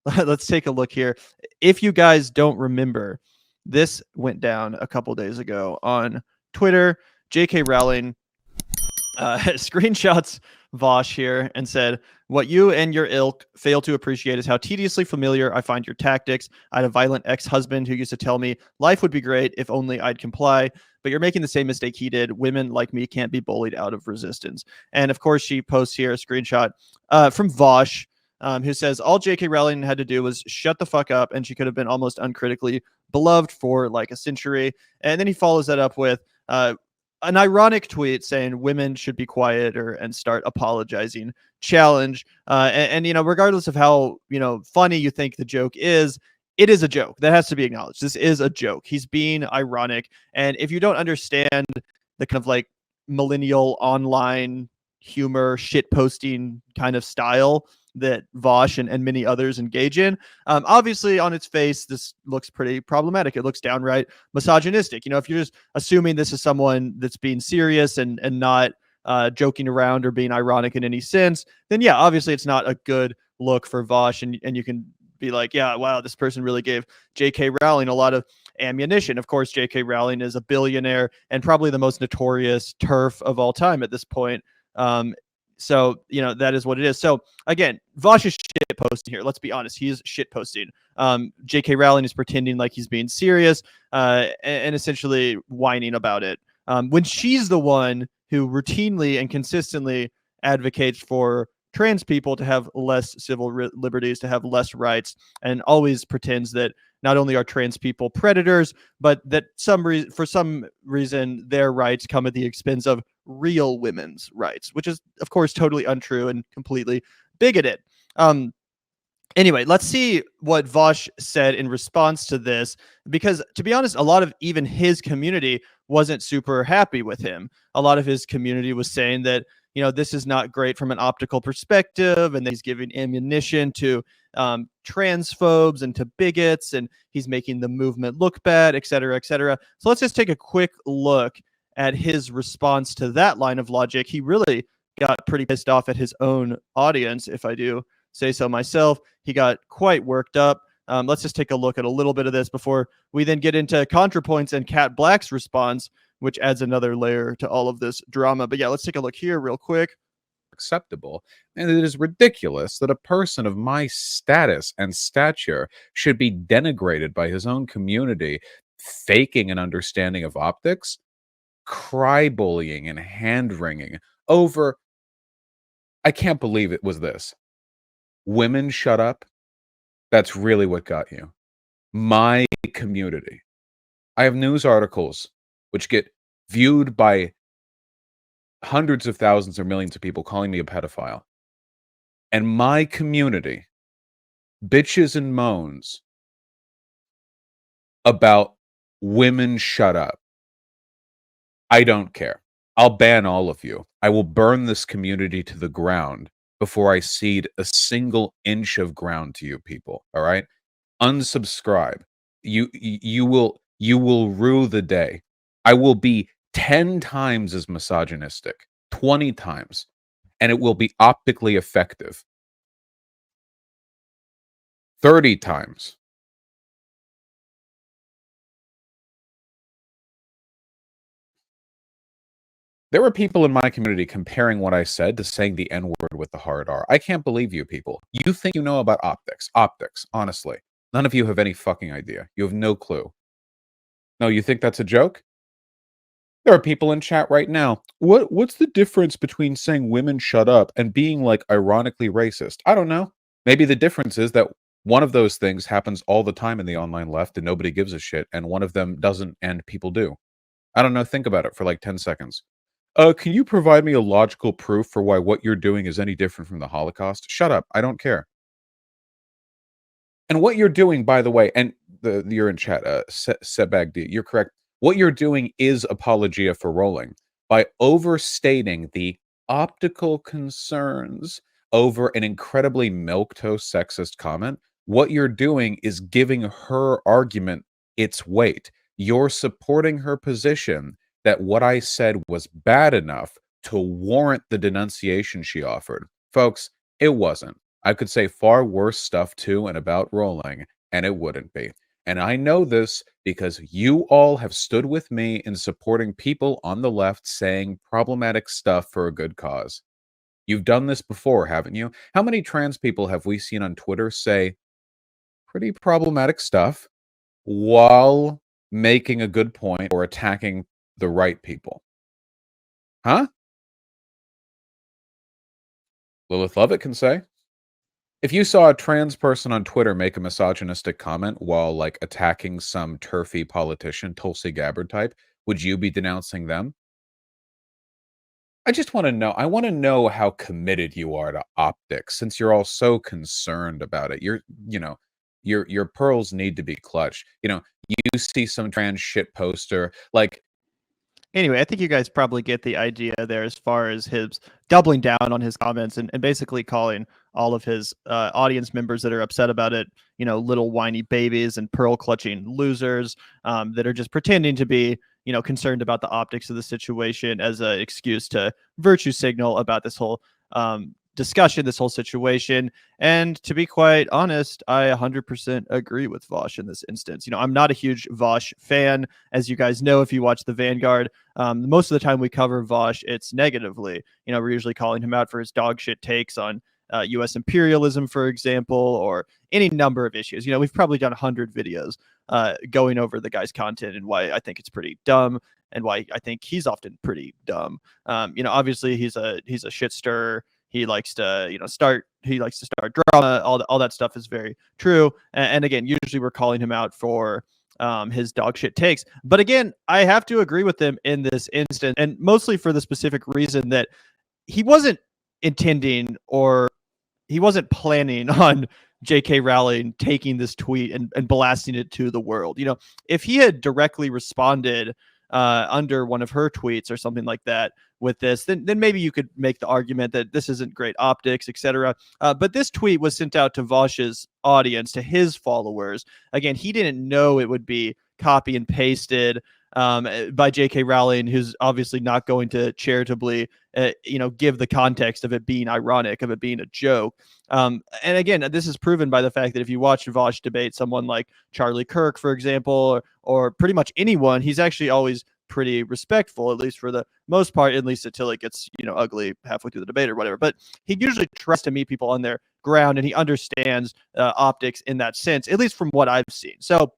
let's take a look here. If you guys don't remember, this went down a couple days ago on Twitter. J.K. Rowling screenshots Vaush here and said, "What you and your ilk fail to appreciate is how tediously familiar I find your tactics. I had a violent ex-husband who used to tell me life would be great if only I'd comply, but you're making the same mistake he did. Women like me can't be bullied out of resistance." And of course, she posts here a screenshot from Vaush, who says, "All J.K. Rowling had to do was shut the fuck up, and she could have been almost uncritically beloved for like a century." And then he follows that up with, an ironic tweet saying women should be quieter and start apologizing. Challenge. And you know, regardless of how, you know, funny you think the joke is, it is a joke. That has to be acknowledged. This is a joke. He's being ironic. And if you don't understand the kind of like millennial online humor, shit posting kind of style that Vaush and many others engage in, obviously on its face, this looks pretty problematic. It looks downright misogynistic. You know, if you're just assuming this is someone that's being serious and not joking around or being ironic in any sense, then yeah, obviously it's not a good look for Vaush, and you can be like, yeah, wow, this person really gave J.K. Rowling a lot of ammunition. Of course, J.K. Rowling is a billionaire and probably the most notorious TERF of all time at this point. So, you know, that is what it is. So, again, Vaush is shit posting here. Let's be honest. He is shit posting. J.K. Rowling is pretending like he's being serious and essentially whining about it. When she's the one who routinely and consistently advocates for trans people to have less civil liberties, to have less rights, and always pretends that not only are trans people predators, but that for some reason their rights come at the expense of real women's rights, which is, of course, totally untrue and completely bigoted. Anyway, let's see what Vaush said in response to this, because to be honest, a lot of even his community wasn't super happy with him. A lot of his community was saying that, you know, this is not great from an optical perspective, and that he's giving ammunition to transphobes and to bigots, and he's making the movement look bad, et cetera, et cetera. So let's just take a quick look at his response to that line of logic. He really got pretty pissed off at his own audience, if I do say so myself. He got quite worked up. Let's just take a look at a little bit of this before we then get into Contrapoints and Cat Black's response, which adds another layer to all of this drama. But yeah, let's take a look here real quick. Acceptable, and it is ridiculous that a person of my status and stature should be denigrated by his own community, faking an understanding of optics, cry bullying and hand wringing over, I can't believe it was this. Women shut up. That's really what got you. My community. I have news articles which get viewed by hundreds of thousands or millions of people calling me a pedophile. And my community bitches and moans about women shut up. I don't care. I'll ban all of you. I will burn this community to the ground before I cede a single inch of ground to you people. All right? Unsubscribe. You will rue the day. I will be 10 times as misogynistic, 20 times, and it will be optically effective. 30 times. There were people in my community comparing what I said to saying the N-word with the hard R. I can't believe you people. You think you know about optics. Optics, honestly. None of you have any fucking idea. You have no clue. No, you think that's a joke? There are people in chat right now. What's the difference between saying women shut up and being like ironically racist? I don't know. Maybe the difference is that one of those things happens all the time in the online left and nobody gives a shit, and one of them doesn't and people do. I don't know. Think about it for like 10 seconds. Can you provide me a logical proof for why what you're doing is any different from the Holocaust? Shut up. I don't care. And what you're doing, by the way, and you're in chat, Sebagdi, you're correct. What you're doing is apologia for Rowling by overstating the optical concerns over an incredibly milquetoast sexist comment. What you're doing is giving her argument its weight. You're supporting her position that what I said was bad enough to warrant the denunciation she offered. Folks, it wasn't. I could say far worse stuff too and about Rowling, and it wouldn't be. And I know this because you all have stood with me in supporting people on the left saying problematic stuff for a good cause. You've done this before, haven't you? How many trans people have we seen on Twitter say pretty problematic stuff while making a good point or attacking the right people? Huh? Lilith Lovett can say. If you saw a trans person on Twitter make a misogynistic comment while like attacking some turfy politician, Tulsi Gabbard type, would you be denouncing them? I just want to know. I want to know how committed you are to optics, since you're all so concerned about it. Your pearls need to be clutched. You see some trans shit poster, like Anyway, I think you guys probably get the idea there as far as his doubling down on his comments and basically calling all of his audience members that are upset about it, little whiny babies and pearl clutching losers that are just pretending to be, concerned about the optics of the situation as an excuse to virtue signal about this whole discussion, this whole situation. And to be quite honest, I 100% agree with Vaush in this instance. I'm not a huge Vaush fan, as you guys know if you watch the Vanguard. Most of the time we cover Vaush, it's negatively. We're usually calling him out for his dog shit takes on U.S. imperialism, for example, or any number of issues. We've probably done 100 videos going over the guy's content and why I think it's pretty dumb and why I think he's often pretty dumb. Obviously he's a shit stirrer. He likes to, start drama. All that stuff is very true. And again, usually we're calling him out for his dog shit takes. But again, I have to agree with him in this instance, and mostly for the specific reason that he wasn't intending or he wasn't planning on J.K. Rowling taking this tweet and blasting it to the world. If he had directly responded under one of her tweets or something like that with this, then maybe you could make the argument that this isn't great optics, etc. But this tweet was sent out to Vaush's audience, to his followers. Again, he didn't know it would be copy and pasted by J.K. Rowling, who's obviously not going to charitably, give the context of it being ironic, of it being a joke. And again, this is proven by the fact that if you watch Vaush debate someone like Charlie Kirk, for example, or pretty much anyone, he's actually always pretty respectful, at least for the most part, at least until it gets, ugly halfway through the debate or whatever. But he usually tries to meet people on their ground, and he understands optics in that sense, at least from what I've seen. So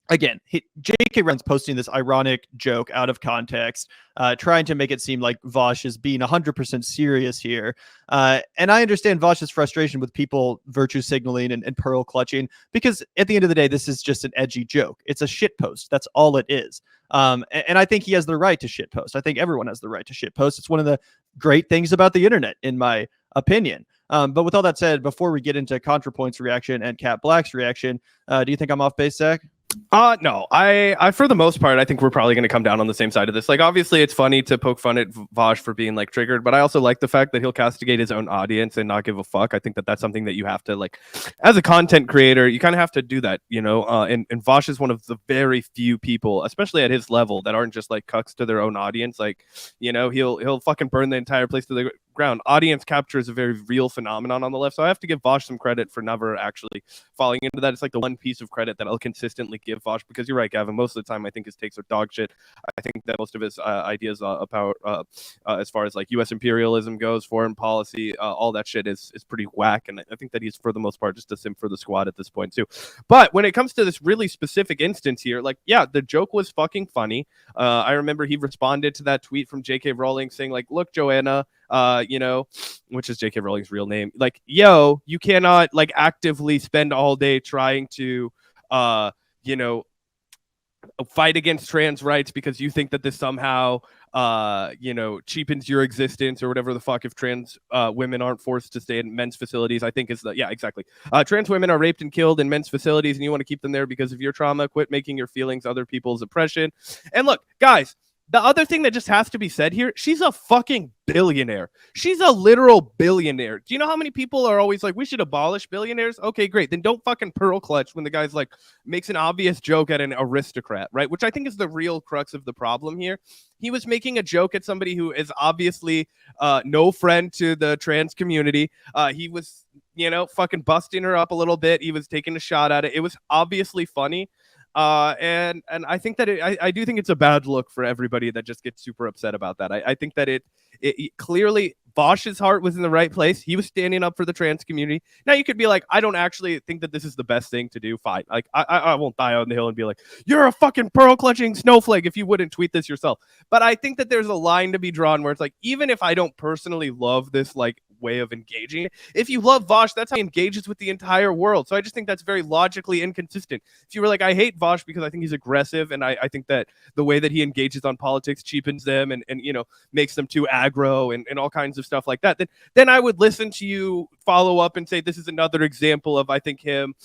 again, J.K. Rowling's posting this ironic joke out of context, trying to make it seem like Vaush is being 100% serious here. And I understand Vaush's frustration with people virtue signaling and pearl clutching, because at the end of the day, this is just an edgy joke. It's a shit post. That's all it is. And I think he has the right to shit post. I think everyone has the right to shit post. It's one of the great things about the internet, in my opinion. But with all that said, before we get into Contrapoints' reaction and Cat Black's reaction, do you think I'm off base, Zach? No, I for the most part, I think we're probably going to come down on the same side of this. Like, obviously it's funny to poke fun at Vaush for being like triggered, but I also like the fact that he'll castigate his own audience and not give a fuck. I think that that's something that you have to, like, as a content creator, you kind of have to do that, and Vaush is one of the very few people, especially at his level, that aren't just like cucks to their own audience. Like, he'll fucking burn the entire place to the ground. Audience capture is a very real phenomenon on the left, so I have to give Vaush some credit for never actually falling into that. It's like the one piece of credit that I'll consistently give Vaush, because you're right, Gavin, most of the time I think his takes are dog shit. I think that most of his ideas about as far as like U.S. imperialism goes, foreign policy, all that shit is pretty whack, and I think that he's for the most part just a sim for the squad at this point too. But when it comes to this really specific instance here, like, yeah, the joke was fucking funny. I remember he responded to that tweet from J.K. Rowling saying like, look, Joanna, which is J.K. Rowling's real name, like, yo, you cannot like actively spend all day trying to fight against trans rights because you think that this somehow cheapens your existence or whatever the fuck if trans women aren't forced to stay in men's facilities. I think is the, yeah, exactly. Trans women are raped and killed in men's facilities and you want to keep them there because of your trauma. Quit making your feelings other people's oppression. And look, guys, the other thing that just has to be said here, she's a fucking billionaire. She's a literal billionaire. Do you know how many people are always like, we should abolish billionaires? Okay, great. Then don't fucking pearl clutch when the guy's like makes an obvious joke at an aristocrat, right? Which I think is the real crux of the problem here. He was making a joke at somebody who is obviously no friend to the trans community. He was fucking busting her up a little bit. He was taking a shot at it. It was obviously funny. And I think that I do think it's a bad look for everybody that just gets super upset about that. I think that it clearly Vaush's heart was in the right place. He was standing up for the trans community. Now you could be like, I don't actually think that this is the best thing to do. Fine. Like I won't die on the hill and be like, you're a fucking pearl clutching snowflake if you wouldn't tweet this yourself. But I think that there's a line to be drawn where it's like, even if I don't personally love this like way of engaging, if you love Vaush, that's how he engages with the entire world. So I just think that's very logically inconsistent. If you were like, I hate Vaush because I think he's aggressive and I think that the way that he engages on politics cheapens them and makes them too aggro and all kinds of stuff like that, then I would listen to you follow up and say this is another example of I think him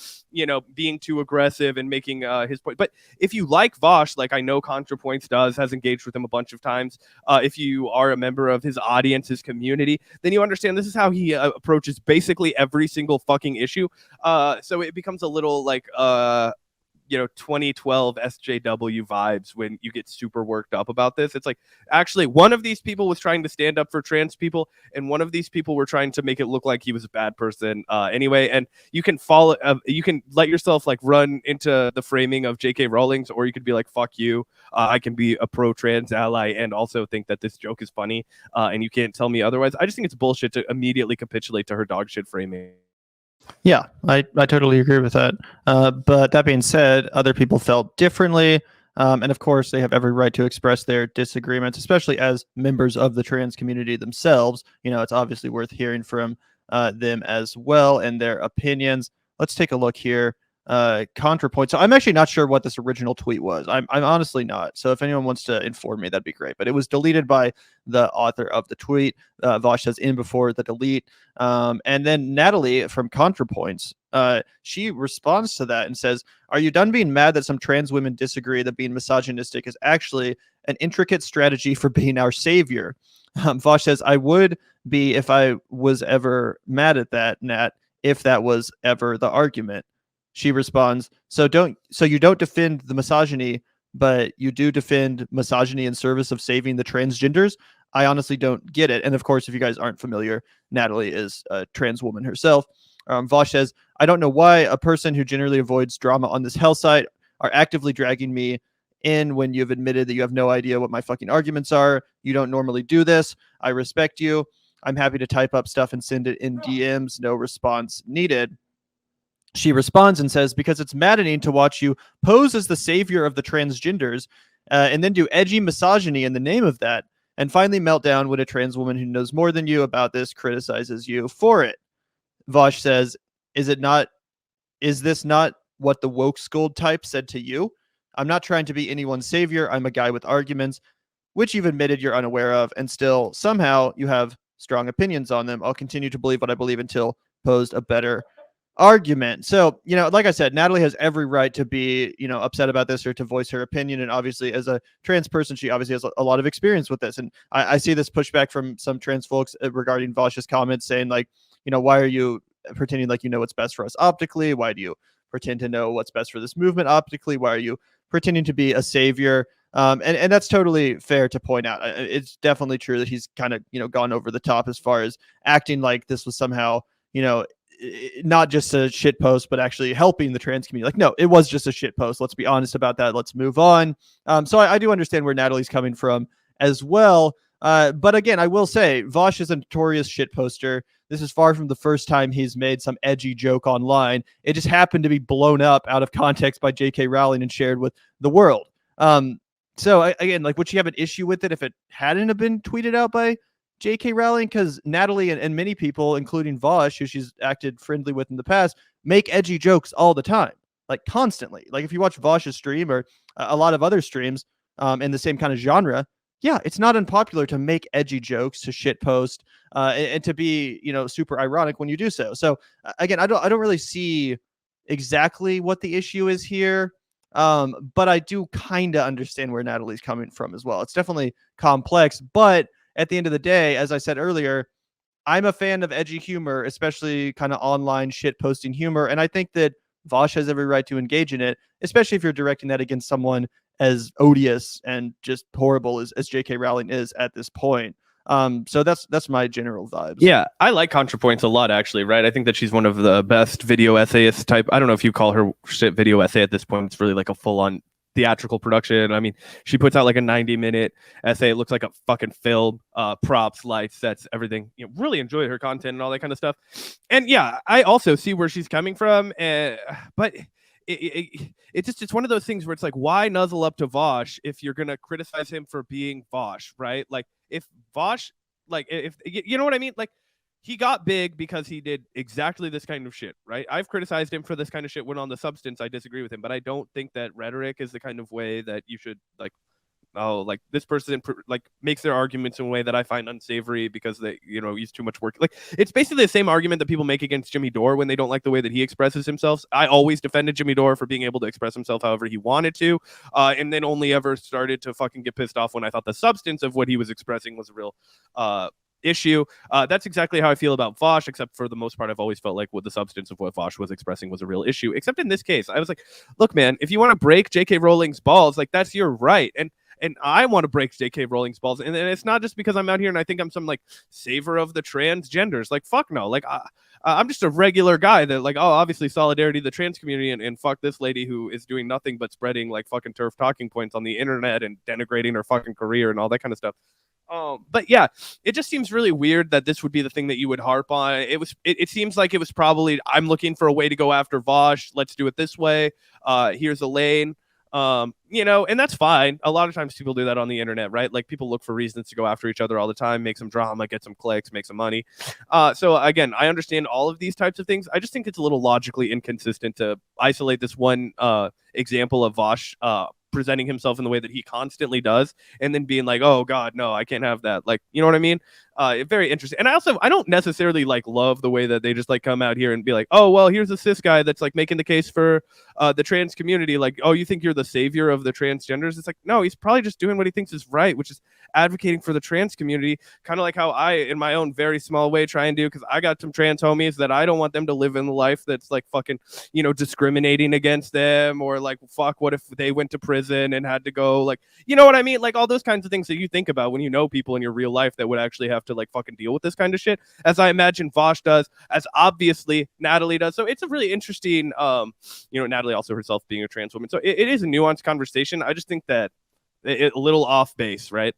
being too aggressive and making his point. But if you like Vaush, like I know Contrapoints has engaged with him a bunch of times, if you are a member of his audience, his community, then you understand this is how he approaches basically every single fucking issue. So it becomes a little like 2012 SJW vibes when you get super worked up about this. It's like, actually, one of these people was trying to stand up for trans people, and one of these people were trying to make it look like he was a bad person anyway. And you can follow, you can let yourself like run into the framing of J.K. Rowling's, or you could be like, fuck you. I can be a pro-trans ally and also think that this joke is funny, and you can't tell me otherwise. I just think it's bullshit to immediately capitulate to her dog shit framing. Yeah, I totally agree with that. But that being said, other people felt differently. And of course, they have every right to express their disagreements, especially as members of the trans community themselves. It's obviously worth hearing from them as well and their opinions. Let's take a look here. Contrapoint. So I'm actually not sure what this original tweet was. I'm honestly not. So if anyone wants to inform me, that'd be great. But it was deleted by the author of the tweet. Vaush says in before the delete. And then Natalie from Contrapoints, she responds to that and says, "Are you done being mad that some trans women disagree that being misogynistic is actually an intricate strategy for being our savior?" Vaush says, "I would be if I was ever mad at that, Nat, if that was ever the argument." She responds, so you don't defend the misogyny, but you do defend misogyny in service of saving the transgenders? I honestly don't get it. And of course, if you guys aren't familiar, Natalie is a trans woman herself. Vaush says, "I don't know why a person who generally avoids drama on this hell site are actively dragging me in when you've admitted that you have no idea what my fucking arguments are. You don't normally do this. I respect you. I'm happy to type up stuff and send it in DMs. No response needed." She responds and says, "Because it's maddening to watch you pose as the savior of the transgenders and then do edgy misogyny in the name of that, and finally melt down when a trans woman who knows more than you about this criticizes you for it." Vaush says, is this not what the woke scold type said to you? I'm not trying to be anyone's savior. I'm a guy with arguments, which you've admitted you're unaware of, and still somehow you have strong opinions on them. I'll continue to believe what I believe until posed a better argument. So, like I said, Natalie has every right to be, upset about this or to voice her opinion. And obviously, as a trans person, she obviously has a lot of experience with this. And I see this pushback from some trans folks regarding Vaush's comments saying, like, why are you pretending like you know what's best for us optically? Why do you pretend to know what's best for this movement optically? Why are you pretending to be a savior? And that's totally fair to point out. It's definitely true that he's kind of, gone over the top as far as acting like this was somehow, not just a shit post, but actually helping the trans community. Like, no, it was just a shit post. Let's be honest about that. Let's move on. So I do understand where Natalie's coming from as well. But again, I will say Vaush is a notorious shit poster. This is far from the first time he's made some edgy joke online. It just happened to be blown up out of context by J.K. Rowling and shared with the world. So again, like, would she have an issue with it if it hadn't have been tweeted out by J.K. Rowling? Because Natalie and many people, including Vaush, who she's acted friendly with in the past, make edgy jokes all the time, like constantly. Like if you watch Vaush's stream or a lot of other streams in the same kind of genre, yeah, it's not unpopular to make edgy jokes, to shit post, and to be, super ironic when you do so. So again, I don't really see exactly what the issue is here. But I do kind of understand where Natalie's coming from as well. It's definitely complex, but at the end of the day, as I said earlier, I'm a fan of edgy humor, especially kind of online shit posting humor. And I think that Vaush has every right to engage in it, especially if you're directing that against someone as odious and just horrible as J.K. Rowling is at this point. So that's my general vibes. Yeah, I like Contrapoints a lot, actually, right? I think that she's one of the best video essayist type. I don't know if you call her shit video essay at this point. It's really like a full-on theatrical production. I mean, she puts out like a 90-minute essay. It looks like a fucking film, props, lights, sets, everything. You know, really enjoy her content and all that kind of stuff. And yeah, I also see where she's coming from, but it's one of those things where it's like, why nuzzle up to Vaush if you're gonna criticize him for being Vaush, right? Like if Vaush, like if you know what I mean, like he got big because he did exactly this kind of shit, right? I've criticized him for this kind of shit when on the substance I disagree with him, but I don't think that rhetoric is the kind of way that you should like, oh, like this person like makes their arguments in a way that I find unsavory because they, you know, use too much work. Like it's basically the same argument that people make against Jimmy Dore when they don't like the way that he expresses himself. I always defended Jimmy Dore for being able to express himself however he wanted to, and then only ever started to fucking get pissed off when I thought the substance of what he was expressing was a real issue. That's exactly how I feel about Vaush, except for the most part, I've always felt like what the substance of what Vaush was expressing was a real issue. Except in this case, I was like, look, man, if you want to break J.K. Rowling's balls, like that's your right. And I want to break J.K. Rowling's balls. And it's not just because I'm out here and I think I'm some like saver of the transgenders. Like, fuck no. Like, I'm just a regular guy that like, oh, obviously solidarity to the trans community and fuck this lady who is doing nothing but spreading like fucking turf talking points on the internet and denigrating her fucking career and all that kind of stuff. But yeah, it just seems really weird that this would be the thing that you would harp on. It seems like it was probably, I'm looking for a way to go after Vaush. Let's do it this way. Here's a lane. You know, and that's fine. A lot of times people do that on the internet, right? Like people look for reasons to go after each other all the time, make some drama, get some clicks, make some money. So again, I understand all of these types of things. I just think it's a little logically inconsistent to isolate this one example of Vaush presenting himself in the way that he constantly does and then being like, oh god, no, I can't have that. Like, you know what I mean? Very interesting. And I don't necessarily like love the way that they just like come out here and be like, oh well, here's a cis guy that's like making the case for the trans community. Like, oh, you think you're the savior of the transgenders? It's like, no, he's probably just doing what he thinks is right, which is advocating for the trans community, kind of like how I, in my own very small way, try and do, because I got some trans homies that I don't want them to live in the life that's like fucking, you know, discriminating against them, or like, fuck, what if they went to prison and had to go, like, you know what I mean? Like all those kinds of things that you think about when you know people in your real life that would actually have to like fucking deal with this kind of shit, as I imagine Vaush does, as obviously Natalie does. So it's a really interesting, you know, Natalie also herself being a trans woman. So it is a nuanced conversation. I just think that it's a little off base, right?